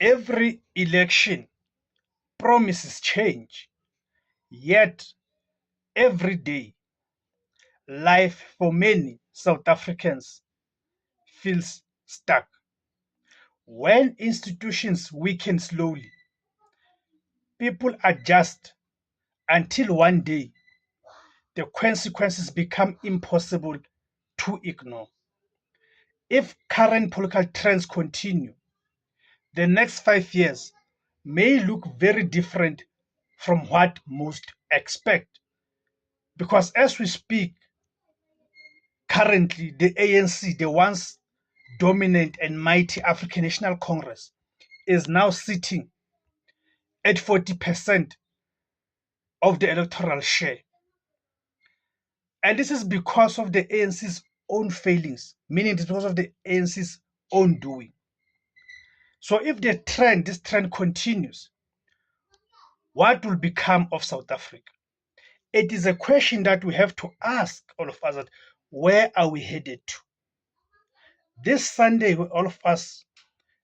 Every election promises change, yet every day, life for many South Africans feels stuck. When institutions weaken slowly, people adjust until one day the consequences become impossible to ignore. If current political trends continue, the next 5 years may look very different from what most expect. Because as we speak, currently the ANC, the once dominant and mighty African National Congress, is now sitting at 40% of the electoral share. And this is because of the ANC's own failings, meaning it's because of the ANC's own doing. So if this trend continues, what will become of South Africa? It is a question that we have to ask all of us, that where are we headed to? This Sunday, all of us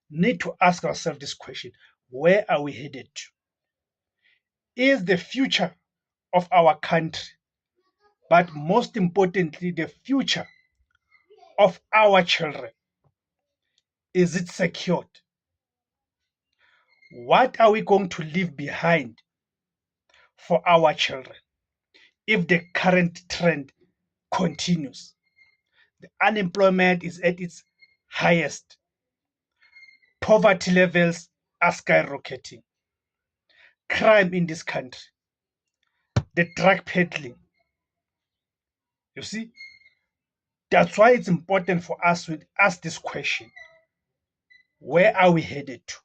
need to ask ourselves this question: where are we headed to? Is the future of our country, but most importantly, the future of our children, is it secured? What are we going to leave behind for our children if the current trend continues? The unemployment is at its highest. Poverty levels are skyrocketing. Crime in this country, the drug peddling. You see, that's why it's important for us to ask this question: where are we headed to?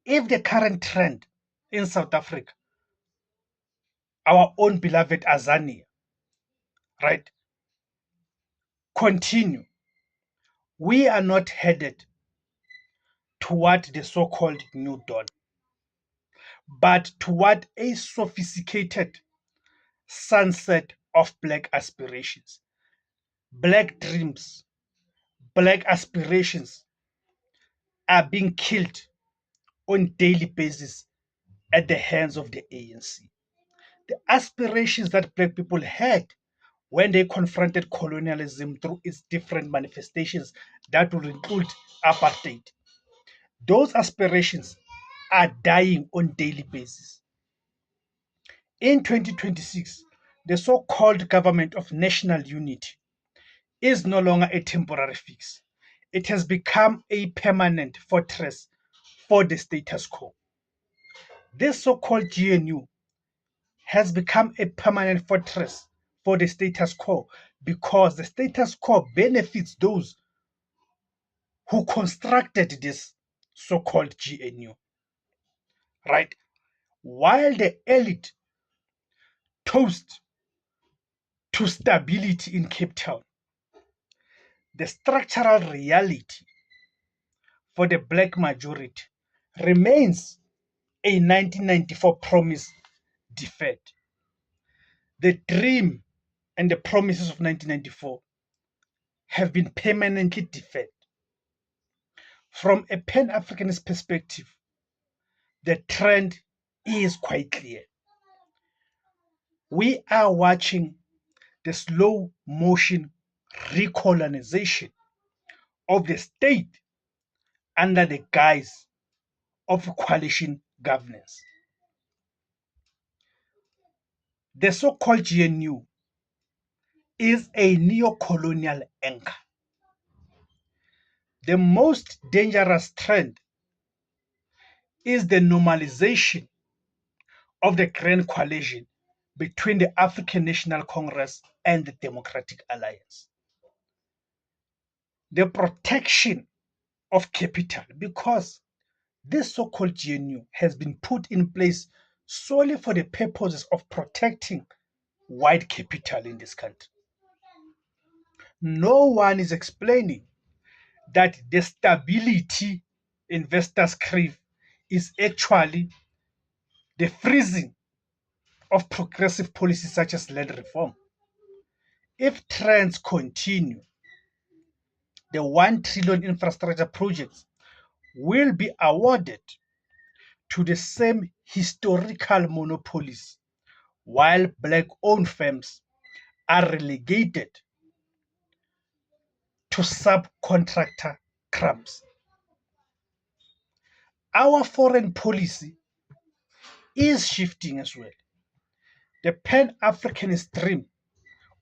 If the current trend in South Africa, our own beloved Azania, right, continue, we are not headed toward the so-called new dawn, but toward a sophisticated sunset of black aspirations, black dreams, black aspirations are being killed on daily basis at the hands of the ANC. The aspirations that black people had when they confronted colonialism through its different manifestations that would include apartheid, those aspirations are dying on daily basis. In 2026, the so-called government of national unity is no longer a temporary fix. It has become a permanent fortress for the status quo. This so-called GNU has become a permanent fortress for the status quo because the status quo benefits those who constructed this so-called GNU, right? While the elite toast to stability in Cape Town, the structural reality for the black majority remains a 1994 promise deferred. The dream and the promises of 1994 have been permanently deferred. From a Pan-Africanist perspective, the trend is quite clear. We are watching the slow motion recolonization of the state under the guise of coalition governance. The so-called GNU is a neo-colonial anchor. The most dangerous trend is the normalization of the Grand Coalition between the African National Congress and the Democratic Alliance. The protection of capital, because this so-called GNU has been put in place solely for the purposes of protecting white capital in this country. No one is explaining that the stability investors crave is actually the freezing of progressive policies such as land reform. If trends continue, the 1 trillion infrastructure projects will be awarded to the same historical monopolies, while black-owned firms are relegated to subcontractor crumbs. Our foreign policy is shifting as well. The Pan-Africanist dream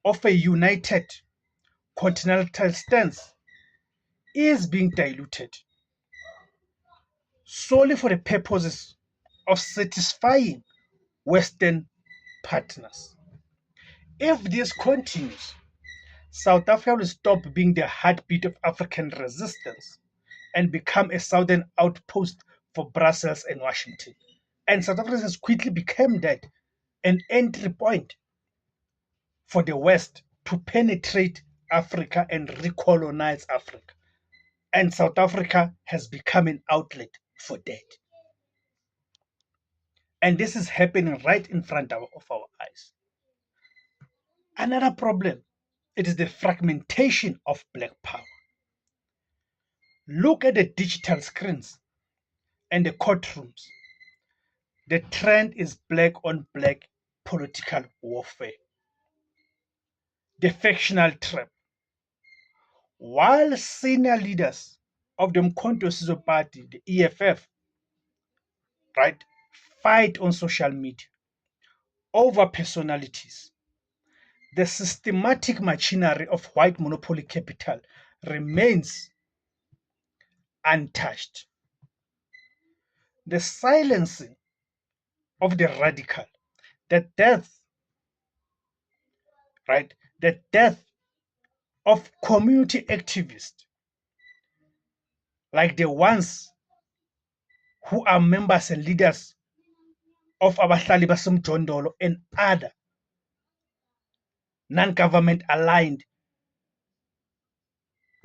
of a united continental stance is being diluted solely for the purposes of satisfying Western partners. If this continues, South Africa will stop being the heartbeat of African resistance and become a southern outpost for Brussels and Washington. And South Africa has quickly become that, an entry point for the West to penetrate Africa and recolonize Africa. And South Africa has become an outlet for that. And this is happening right in front of our eyes. Another problem, it is the fragmentation of black power. Look at the digital screens and the courtrooms. The trend is black on black political warfare. The factional trap. While senior leaders of the Umkhonto Sizwe Party, the EFF, right, fight on social media over personalities, the systematic machinery of white monopoly capital remains untouched. The silencing of the radical, the death, right, the death of community activists like the ones who are members and leaders of Abahlali Basemjondolo and other non-government aligned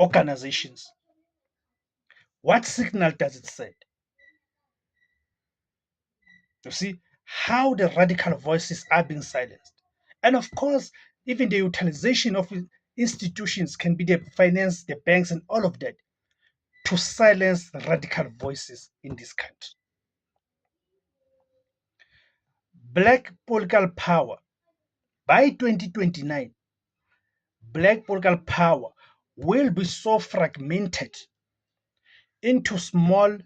organizations. What signal does it send? You see how the radical voices are being silenced. And of course, even the utilization of institutions can be the finance, the banks, and all of that to silence radical voices in this country. Black political power. By 2029, black political power will be so fragmented into small,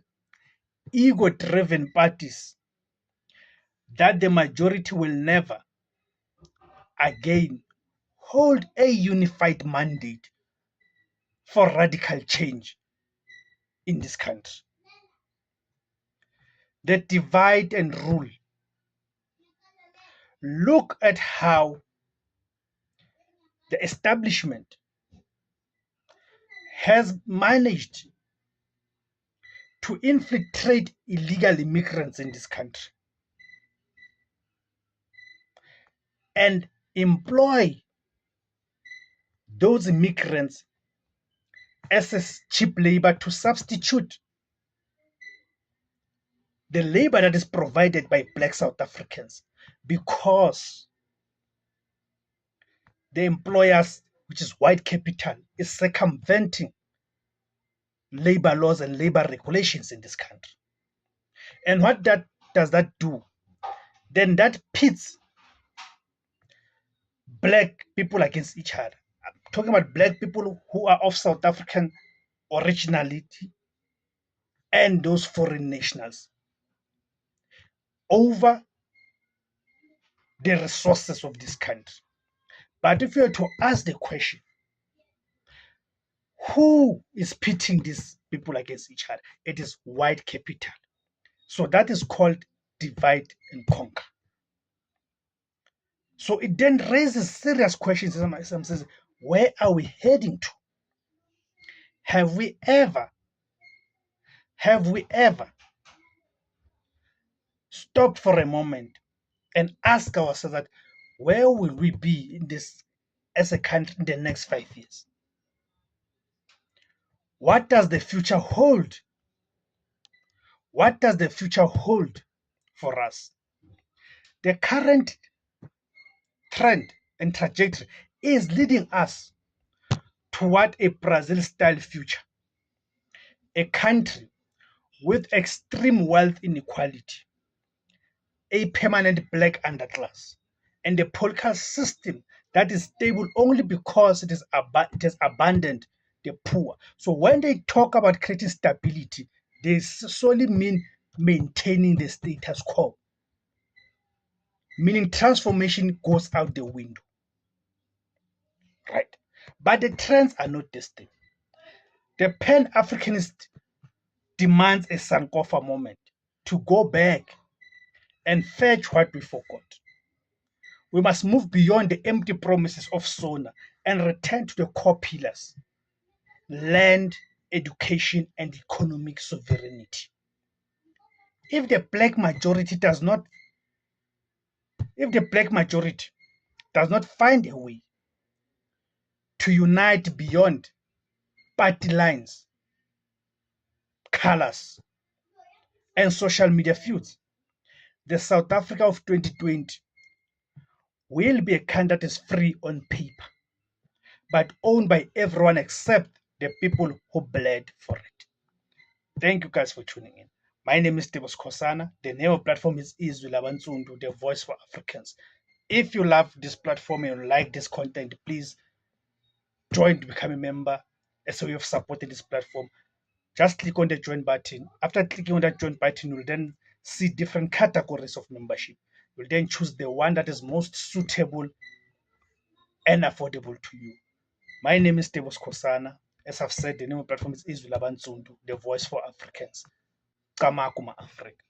ego-driven parties that the majority will never again hold a unified mandate for radical change in this country. The divide and rule. Look at how the establishment has managed to infiltrate illegal immigrants in this country and employ those immigrants as a cheap labor to substitute the labor that is provided by black South Africans, because the employers, which is white capital, is circumventing labor laws and labor regulations in this country. And what does that do? Then that pits black people against each other. I'm talking about black people who are of South African originality and those foreign nationals over the resources of this country. But if you were to ask the question, who is pitting these people against each other? It is white capital. So that is called divide and conquer. So it then raises serious questions. Some says, where are we heading to? Have we ever stopped for a moment and ask ourselves that where will we be in this as a country in the next 5 years? What does the future hold? What does the future hold for us? The current trend and trajectory is leading us toward a Brazil-style future, a country with extreme wealth inequality, a permanent black underclass, and a political system that is stable only because it has abandoned the poor. So when they talk about creating stability, they solely mean maintaining the status quo, meaning transformation goes out the window, right? But the trends are not distinct. The Pan-Africanist demands a Sankofa moment to go back and fetch what we forgot. We must move beyond the empty promises of Sona and return to the core pillars: land, education, and economic sovereignty. If the black majority does not find a way to unite beyond party lines, colors, and social media feuds, the South Africa of 2020 will be a country that is free on paper, but owned by everyone except the people who bled for it. Thank you guys for tuning in. My name is Tebos Kosana. The name of the platform is Izwi Labansundu, the voice for Africans. If you love this platform and you like this content, please join to become a member as a way of supporting this platform. Just click on the join button. After clicking on that join button, you'll then see different categories of membership. You'll then choose the one that is most suitable and affordable to you. My name is Tebos Kosana. As I've said, the name of the platform is Izwi Labansundu, the voice for Africans. Kamakuma Africa.